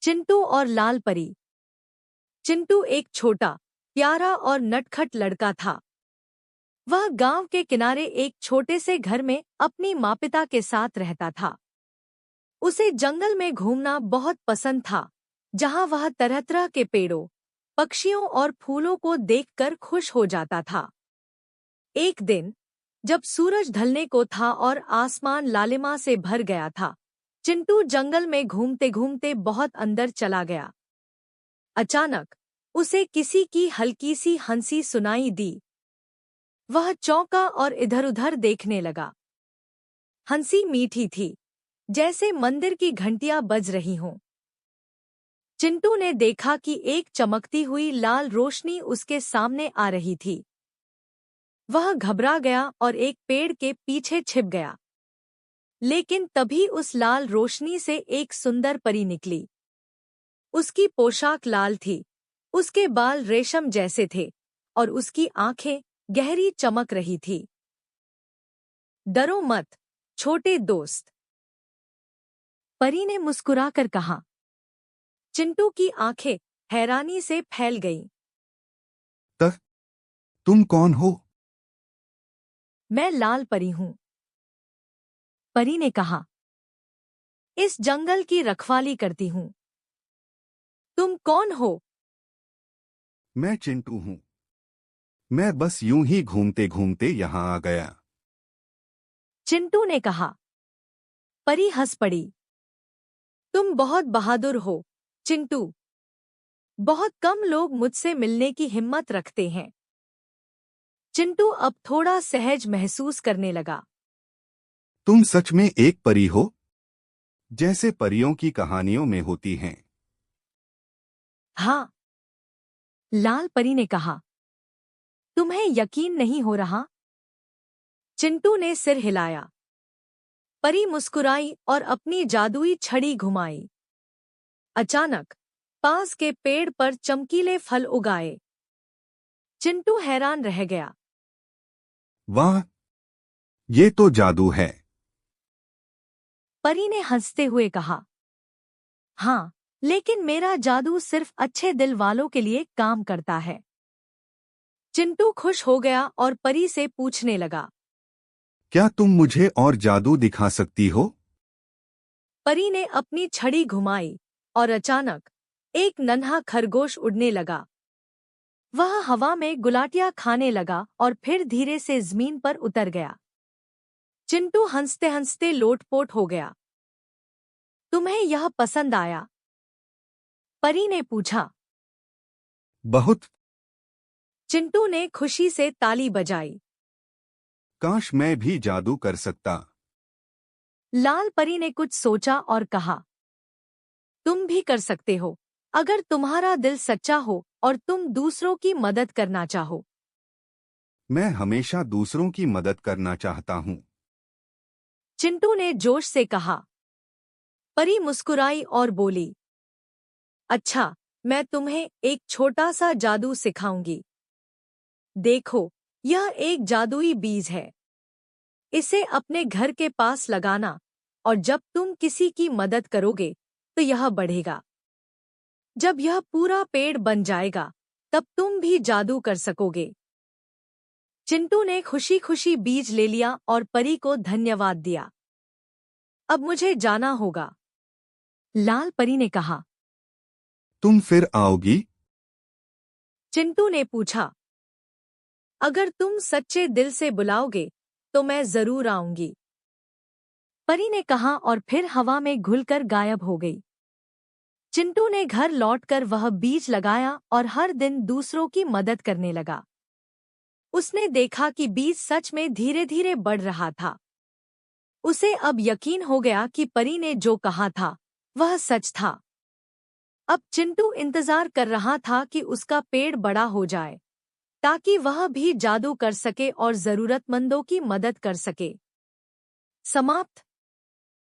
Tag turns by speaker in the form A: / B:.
A: चिंटू और लाल परी। चिंटू एक छोटा, प्यारा और नटखट लड़का था। वह गांव के किनारे एक छोटे से घर में अपनी माँ-पिता के साथ रहता था। उसे जंगल में घूमना बहुत पसंद था, जहां वह तरह-तरह के पेड़ों, पक्षियों और फूलों को देखकर खुश हो जाता था। एक दिन, जब सूरज ढलने को था और आसमान लालिमा से भर गया था, चिंटू जंगल में घूमते-घूमते बहुत अंदर चला गया। अचानक उसे किसी की हल्की सी हंसी सुनाई दी। वह चौंका और इधर-उधर देखने लगा। हंसी मीठी थी, जैसे मंदिर की घंटियां बज रही हों। चिंटू ने देखा कि एक चमकती हुई लाल रोशनी उसके सामने आ रही थी। वह घबरा गया और एक पेड़ के पीछे छिप गया। लेकिन तभी उस लाल रोशनी से एक सुंदर परी निकली। उसकी पोशाक लाल थी, उसके बाल रेशम जैसे थे और उसकी आंखें गहरी चमक रही थी। डरो मत, छोटे दोस्त, परी ने मुस्कुराकर कहा। चिंटू की आंखें हैरानी से फैल गईं।
B: तुम कौन हो?
A: मैं लाल परी हूं, परी ने कहा। इस जंगल की रखवाली करती हूं। तुम कौन हो?
B: मैं चिंटू हूँ। मैं बस यूं ही घूमते घूमते यहाँ आ गया।
A: चिंटू ने कहा। परी हंस पड़ी। तुम बहुत बहादुर हो, चिंटू। बहुत कम लोग मुझसे मिलने की हिम्मत रखते हैं। चिंटू अब थोड़ा सहज महसूस करने लगा।
B: तुम सच में एक परी हो, जैसे परियों की कहानियों में होती हैं।
A: हाँ, लाल परी ने कहा। तुम्हें यकीन नहीं हो रहा? चिंटू ने सिर हिलाया। परी मुस्कुराई और अपनी जादुई छड़ी घुमाई। अचानक पास के पेड़ पर चमकीले फल उगाए। चिंटू हैरान रह गया।
B: वाह, ये तो जादू है।
A: परी ने हंसते हुए कहा। हाँ, लेकिन मेरा जादू सिर्फ अच्छे दिल वालों के लिए काम करता है। चिंटू खुश हो गया और परी से पूछने लगा।
B: क्या तुम मुझे और जादू दिखा सकती हो?
A: परी ने अपनी छड़ी घुमाई और अचानक एक नन्हा खरगोश उड़ने लगा। वह हवा में गुलाटियां खाने लगा और फिर धीरे से जमीन पर उतर गया। चिंटू हंसते हंसते लोटपोट हो गया। तुम्हें यह पसंद आया? परी ने पूछा।
B: बहुत।
A: चिंटू ने खुशी से ताली बजाई।
B: काश मैं भी जादू कर सकता।
A: लाल परी ने कुछ सोचा और कहा। तुम भी कर सकते हो, अगर तुम्हारा दिल सच्चा हो और तुम दूसरों की मदद करना चाहो।
B: मैं हमेशा दूसरों की मदद करना चाहता हूँ।
A: चिंटू ने जोश से कहा। परी मुस्कुराई और बोली। अच्छा, मैं तुम्हें एक छोटा सा जादू सिखाऊंगी। देखो, यह एक जादुई बीज है। इसे अपने घर के पास लगाना, और जब तुम किसी की मदद करोगे तो यह बढ़ेगा। जब यह पूरा पेड़ बन जाएगा, तब तुम भी जादू कर सकोगे। चिंटू ने खुशी खुशी बीज ले लिया और परी को धन्यवाद दिया। अब मुझे जाना होगा, लाल परी ने कहा।
B: तुम फिर आओगी?
A: चिंटू ने पूछा। अगर तुम सच्चे दिल से बुलाओगे तो मैं जरूर आऊंगी, परी ने कहा और फिर हवा में घुलकर गायब हो गई। चिंटू ने घर लौटकर वह बीज लगाया और हर दिन दूसरों की मदद करने लगा। उसने देखा कि बीज सच में धीरे धीरे बढ़ रहा था। उसे अब यकीन हो गया कि परी ने जो कहा था वह सच था। अब चिंटू इंतजार कर रहा था कि उसका पेड़ बड़ा हो जाए, ताकि वह भी जादू कर सके और जरूरतमंदों की मदद कर सके। समाप्त।